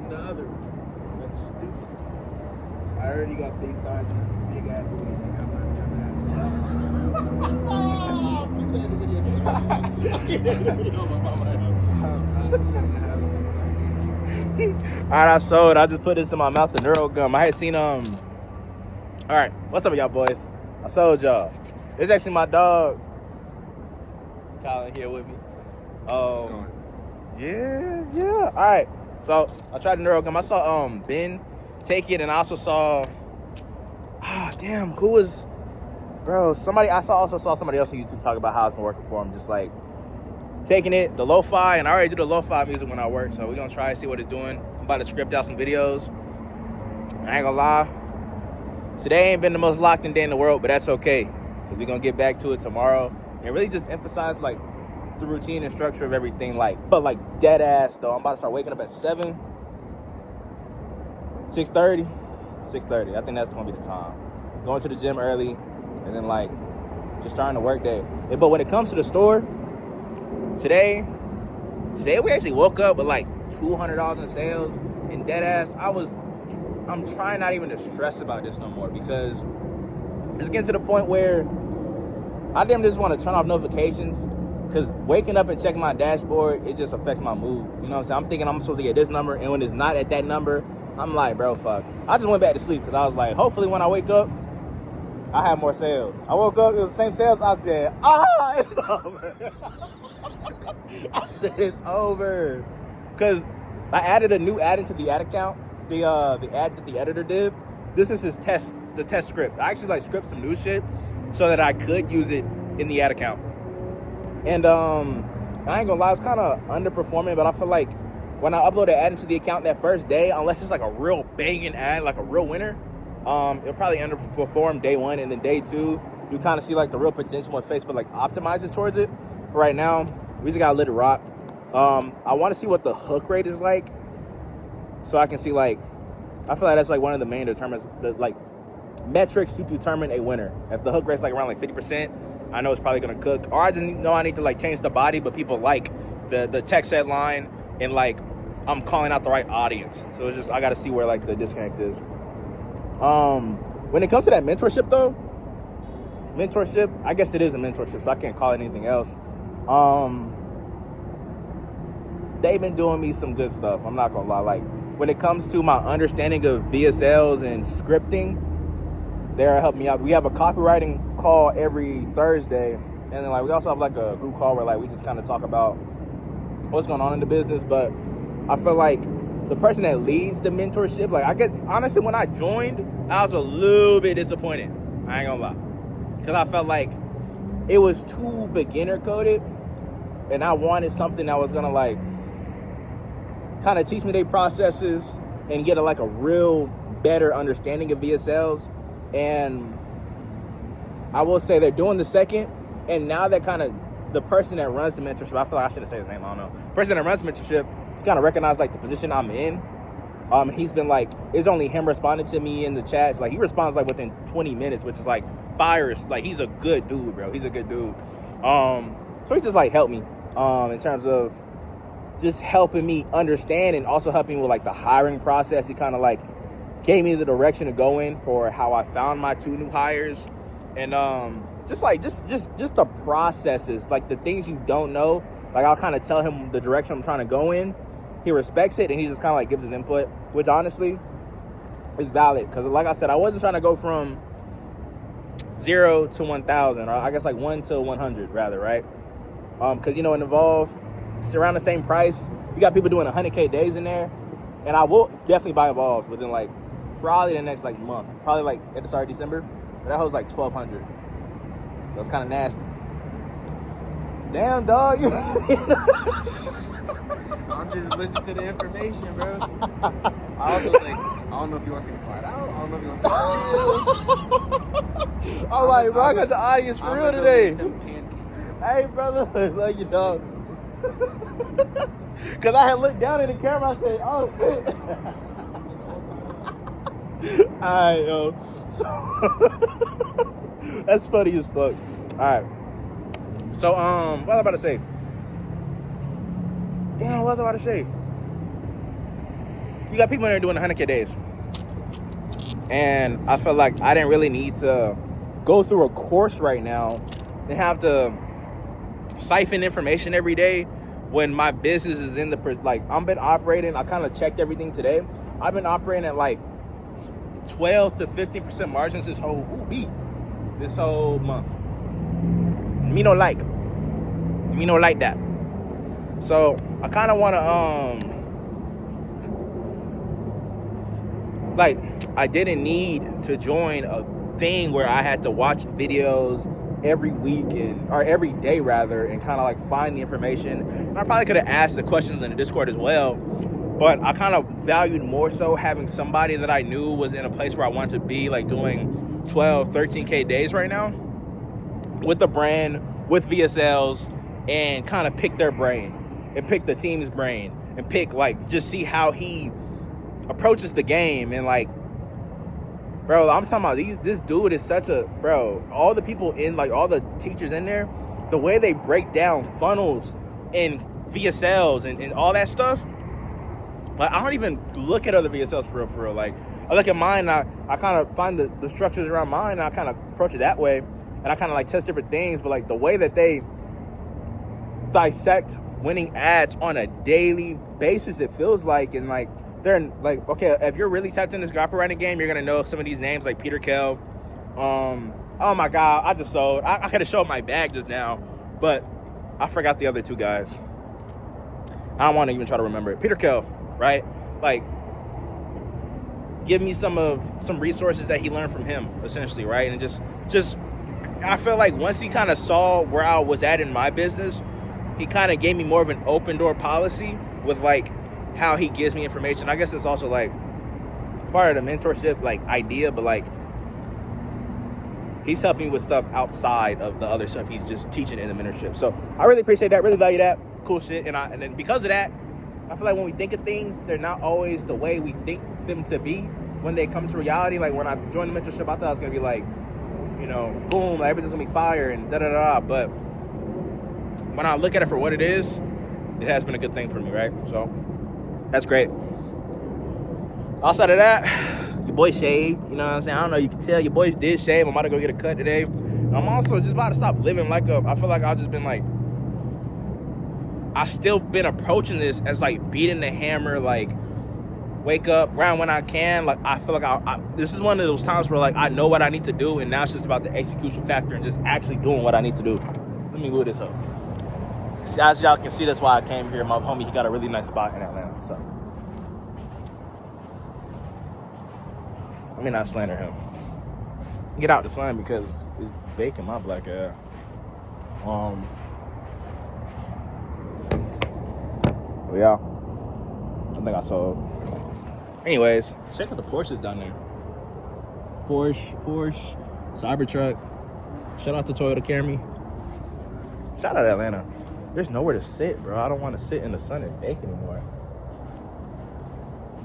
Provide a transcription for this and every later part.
the other. That's stupid. I already got big thighs and big ass booty. I'm Keep that in the video. Keep that in the video. Alright, I sold. I just put this in my mouth, the Neuro gum. I had seen Alright, what's up with y'all boys? I sold y'all. This is actually my dog. Colin here with me. What's going? Yeah. Alright. So I tried the Neuro gum. I saw Ben take it, and I also saw damn, who was somebody I also saw somebody else on YouTube talk about how it's been working for him, just like taking it, the lo-fi, and I already do the lo-fi music when I work, so we're gonna try and see what it's doing. I'm about to script out some videos. I ain't gonna lie, today ain't been the most locked in day in the world, but that's okay, because we're gonna get back to it tomorrow and really just emphasize like the routine and structure of everything, but dead ass though. I'm about to start waking up at 6:30. I think that's gonna be the time. Going to the gym early, and then like just starting the work day. But when it comes to the store, today we actually woke up with like $200 in sales, and dead ass, I'm trying not even to stress about this no more, because it's getting to the point where I damn just want to turn off notifications, because waking up and checking my dashboard, it just affects my mood. You know what I'm saying? I'm thinking I'm supposed to get this number, and when it's not at that number, I'm like, bro, fuck. I just went back to sleep because I was like, hopefully when I wake up, I have more sales. I woke up, it was the same sales. I said, it's over. I said, it's over. Because I added a new ad into the ad account, the ad that the editor did. This is the test script. I actually script some new shit so that I could use it in the ad account. And I ain't gonna lie, it's kind of underperforming, but I feel like when I upload an ad into the account that first day, unless it's like a real banging ad, like a real winner, it'll probably underperform day one, and then day two, you kind of see like the real potential when Facebook like optimizes towards it. Right now, we just gotta let it rock. I want to see what the hook rate is like, so I can see I feel like that's like one of the main determinants, metrics to determine a winner. If the hook rate's like around 50%, I know it's probably gonna cook. Or I just know I need to change the body, but people like the text headline, and I'm calling out the right audience. So it's just I gotta see where the disconnect is. When it comes to that mentorship though, I guess it is a mentorship, so I can't call it anything else. They've been doing me some good stuff, I'm not gonna lie. When it comes to my understanding of VSLs and scripting, they're helping me out. We have a copywriting call every Thursday, and then we also have a group call where we just kind of talk about what's going on in the business. But I feel like the person that leads the mentorship, I guess honestly, when I joined, I was a little bit disappointed. I ain't gonna lie, because I felt like it was too beginner coded, and I wanted something that was gonna kind of teach me their processes and get a real better understanding of VSLs. And I will say they're doing the second, and now that the person that runs the mentorship, I feel like I should have said his name, I don't know. The person that runs the mentorship kind of recognized the position I'm in. He's been it's only him responding to me in the chats. He responds within 20 minutes, which is fire. He's a good dude, bro. He's a good dude. So he just helped me in terms of just helping me understand, and also helping me with the hiring process. He kind of gave me the direction to go in for how I found my 2 new hires, and just the processes, the things you don't know. I'll kind of tell him the direction I'm trying to go in. He respects it, and he just kind of gives his input, which honestly is valid, because like I said, I wasn't trying to go from 0 to 1,000, or I guess 1 to 100 rather, right? Because in Evolve, it's around the same price. You got people doing 100K days in there, and I will definitely buy Evolve within probably the next month, probably at the start of December. But that was 1,200. That's kind of nasty. Damn, dog. I'm just listening to the information, bro. I also think, I don't know if he wants me to slide out. I don't know if he wants me to chill. I'm bro, I got the audience for real today. Hey, brother, love you, dog. Because I had looked down at the camera, I said, oh, shit. Alright, yo. So, that's funny as fuck. Alright. So, what was I about to say? Damn, what was I about to say? you got people in there doing 100K days. And I felt like I didn't really need to go through a course right now and have to siphon information every day when my business is in the, like, I've been operating, I kind of checked everything today. I've been operating at like 12 to 15% margins this whole month. Me no like that. So I kind of want to like, I didn't need to join a thing where I had to watch videos every week or every day rather, and kind of like find the information. And I probably could have asked the questions in the Discord as well, but I kind of valued more so having somebody that I knew was in a place where I wanted to be, like doing 12, 13K days right now with the brand, with VSLs, and kind of pick their brain and pick the team's brain and pick, like, just see how he approaches the game. And like, bro, I'm talking about this dude is such a, bro, all the people in, like, all the teachers in there, the way they break down funnels and VSLs and all that stuff, like, I don't even look at other VSLs for real. Like, I look at mine, and I kind of find the structures around mine, and I kind of approach it that way, and I kind of like test different things. But like, the way that they dissect winning ads on a daily basis, it feels like, and like, they're like, okay, if you're really tapped in this copywriting game, you're gonna know some of these names like Peter Kell. Oh my God, I just sold. I could have showed my bag just now, but I forgot the other two guys. I don't want to even try to remember it. Peter Kell, right? Like, give me some resources that he learned from him, essentially, right? And just I feel like once he kind of saw where I was at in my business, he kind of gave me more of an open door policy with like how he gives me information. I guess it's also like part of the mentorship like idea, but like, he's helping me with stuff outside of the other stuff he's just teaching in the mentorship. So I really appreciate that, really value that. Cool shit. And then because of that, I feel like when we think of things, they're not always the way we think them to be when they come to reality. Like, when I joined the mentorship, I thought I was gonna be like, you know, boom, like, everything's gonna be fire and da-da-da-da. But when I look at it for what it is, it has been a good thing for me, right? So that's great. Outside of that, your boy shaved, you know what I'm saying? I don't know, you can tell your boy did shave. I'm about to go get a cut today. I'm also just about to stop living like I feel like I've just been like, I still been approaching this as like beating the hammer, like wake up around when I can. Like, I feel like this is one of those times where like I know what I need to do, and now it's just about the execution factor and just actually doing what I need to do. Let me move this up. See, as y'all can see, that's why I came here. My homie, he got a really nice spot in Atlanta, so let me not slander him. Get out the sun because it's baking my black ass. But yeah, I think I sold. Anyways, check out the Porsches down there. Porsche, Cybertruck. Shout out to Toyota Camry. Shout out to Atlanta. There's nowhere to sit, bro. I don't want to sit in the sun and bake anymore.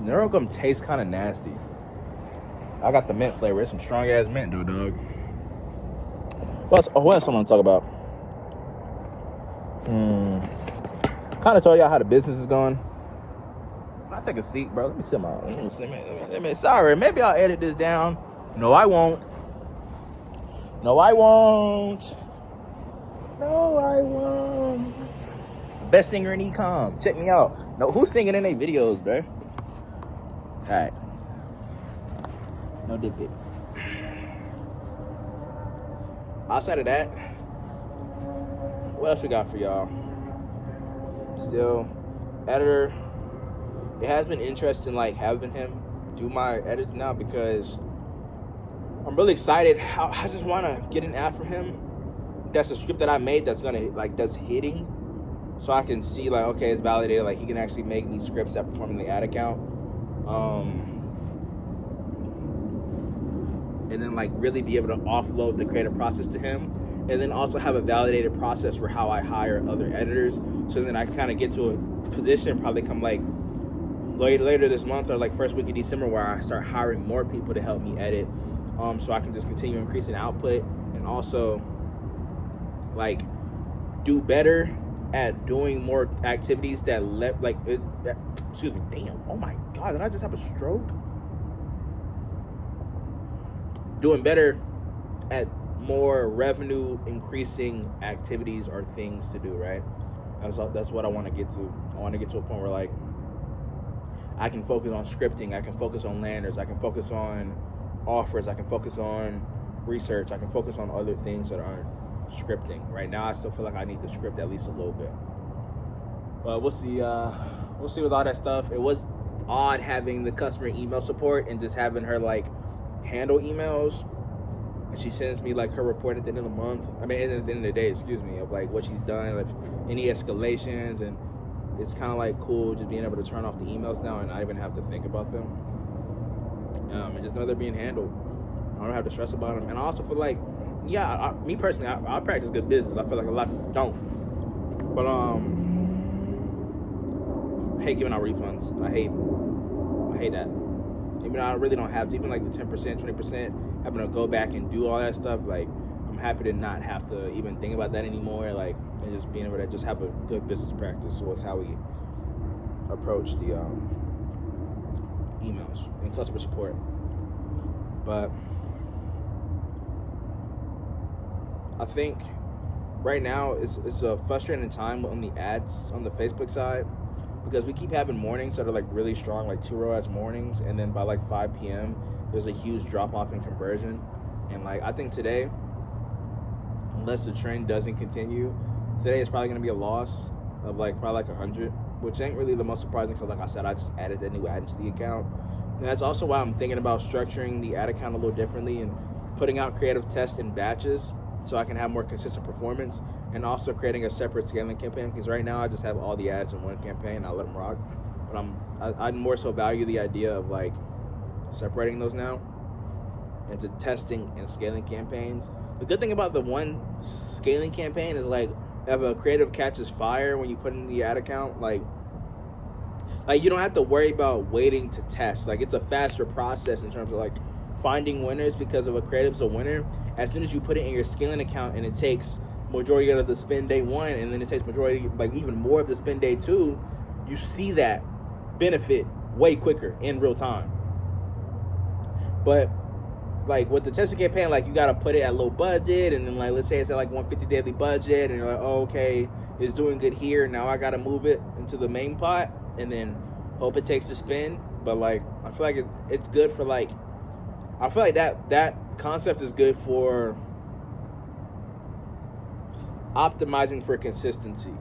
Neurogum tastes kind of nasty. I got the mint flavor. It's some strong ass mint, though, dog. What else I want to talk about? Kind of told y'all how the business is going. I'll take a seat, bro. Let me sit my. Sorry, maybe I'll edit this down. No, I won't. Best singer in e-com. Check me out. No, who's singing in their videos, bro? All right. No dick pic. Outside of that, what else we got for y'all? Still, editor. It has been interesting, like, having him do my edits now, because I'm really excited. I just want to get an ad from him. That's a script that I made that's gonna that's hitting, so I can see like, okay, it's validated. Like, he can actually make these scripts that perform in the ad account, and then like really be able to offload the creative process to him, and then also have a validated process for how I hire other editors. So then I kind of get to a position, probably come like later this month or like first week of December, where I start hiring more people to help me edit, so I can just continue increasing output and also like do better at doing more activities that excuse me, damn, oh my God, did I just have a stroke? Doing better at more revenue increasing activities or things to do, right? That's what I want to get to. I want to get to a point where like I can focus on scripting, I can focus on landers, I can focus on offers, I can focus on research, I can focus on other things that aren't scripting. Right now I still feel like I need to script at least a little bit. But we'll see with all that stuff. It was odd having the customer email support and just having her like handle emails. And she sends me like her report at the end of the month. I mean, at the end of the day, excuse me, of like what she's done, like any escalations, and it's kind of like cool just being able to turn off the emails now and not even have to think about them. And just know they're being handled. I don't have to stress about them. And I also feel like, yeah, me personally, I practice good business. I feel like a lot of people don't. But I hate giving out refunds. I hate that. Even though I really don't have to, even like the 10%, 20%, having to go back and do all that stuff, like I'm happy to not have to even think about that anymore, like, and just being able to just have a good business practice with how we approach the emails and customer support. But I think right now it's a frustrating time on the ads on the Facebook side, because we keep having mornings that are like really strong, like 2 ROAS mornings, and then by like 5 p.m. there's a huge drop off in conversion. And like I think today, unless the trend doesn't continue, today is probably gonna be a loss of like probably like 100, which ain't really the most surprising because like I said, I just added that new ad into the account. And that's also why I'm thinking about structuring the ad account a little differently and putting out creative tests in batches so I can have more consistent performance, and also creating a separate scaling campaign, because right now I just have all the ads in one campaign and I let them rock. But I more so value the idea of like separating those now into testing and scaling campaigns. The good thing about the one scaling campaign is like if a creative catches fire when you put in the ad account, like you don't have to worry about waiting to test. Like it's a faster process in terms of like finding winners, because if a creative's a winner, as soon as you put it in your scaling account and it takes majority of the spend day 1, and then it takes majority, like even more of the spend day 2, you see that benefit way quicker in real time. But like with the testing campaign, like you gotta put it at low budget, and then like let's say it's at like 150 daily budget, and you're like, oh, okay, it's doing good here, now I gotta move it into the main pot and then hope it takes the spin. But like I feel like it's good for like, I feel like that concept is good for optimizing for consistency.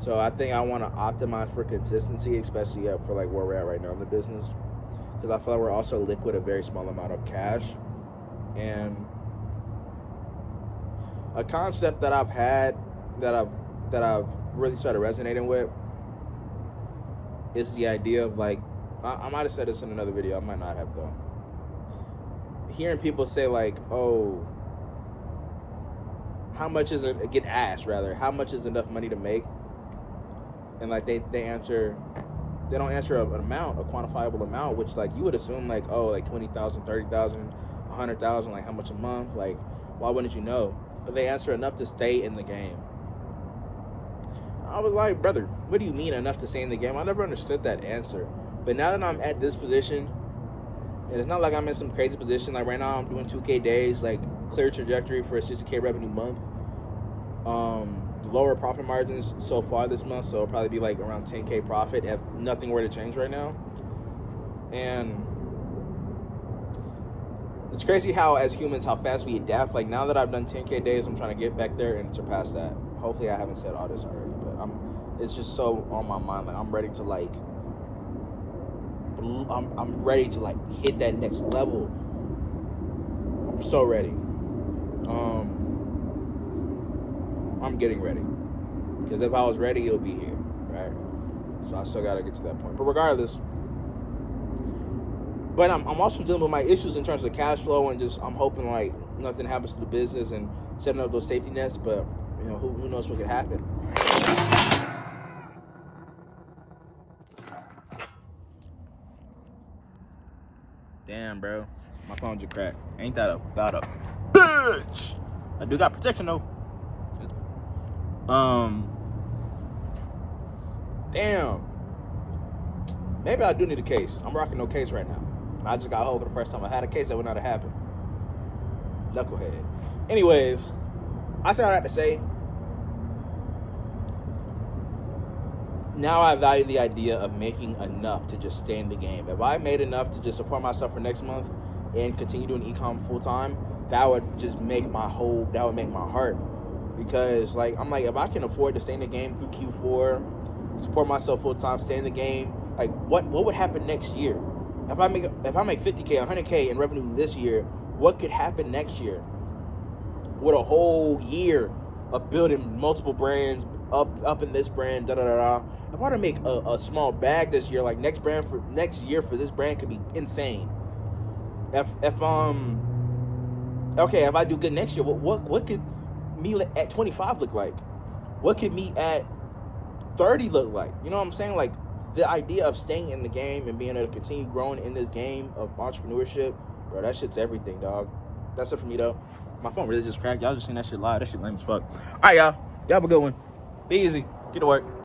So I think I want to optimize for consistency, especially for like where we're at right now in the business, because I feel like we're also liquid a very small amount of cash. And a concept that I've had that I've really started resonating with is the idea of like, I might have said this in another video, I might not have though. Hearing people say like, oh, how much is it, get asked rather, how much is enough money to make? And like they don't answer an amount, a quantifiable amount, which like you would assume like, oh, like 20,000, 30,000, 100,000, like how much a month? Like, why wouldn't you know? But they answer enough to stay in the game. I was like, brother, what do you mean enough to stay in the game? I never understood that answer. But now that I'm at this position, and it's not like I'm in some crazy position, like right now I'm doing 2K days, like clear trajectory for a 60K revenue month. Lower profit margins so far this month, so it'll probably be like around 10K profit if nothing were to change right now. And it's crazy how as humans, how fast we adapt. Like now that I've done 10K days, I'm trying to get back there and surpass that. Hopefully I haven't said all this already, but it's just so on my mind. Like I'm ready to like, I'm ready to like hit that next level. I'm so ready. I'm getting ready, because if I was ready, it'll be here, right? So I still gotta get to that point. But regardless, but I'm also dealing with my issues in terms of cash flow, and just I'm hoping like nothing happens to the business and setting up those safety nets. But you know, who knows what could happen. Damn, bro, my phone just cracked. Ain't that about a bitch? I do got protection though. Damn. Maybe I do need a case. I'm rocking no case right now. I just got home for the first time I had a case. That would not have happened. Knucklehead. Anyways, I said all that to say, now I value the idea of making enough to just stay in the game. If I made enough to just support myself for next month and continue doing e-com full time, that would just make my heart. Because I'm like, if I can afford to stay in the game through Q4, support myself full time, stay in the game, like what would happen next year? If I make 50K, 100K in revenue this year, what could happen next year? With a whole year of building multiple brands, up in this brand, da da da da. If I were to make a small bag this year, like next year for this brand could be insane. If I do good next year, what could me at 25 look like? What could me at 30 look like? You know what I'm saying? Like, the idea of staying in the game and being able to continue growing in this game of entrepreneurship, bro, that shit's everything, dog. That's it for me, though. My phone really just cracked. Y'all just seen that shit live. That shit lame as fuck. All right, y'all. Y'all have a good one. Be easy. Get to work.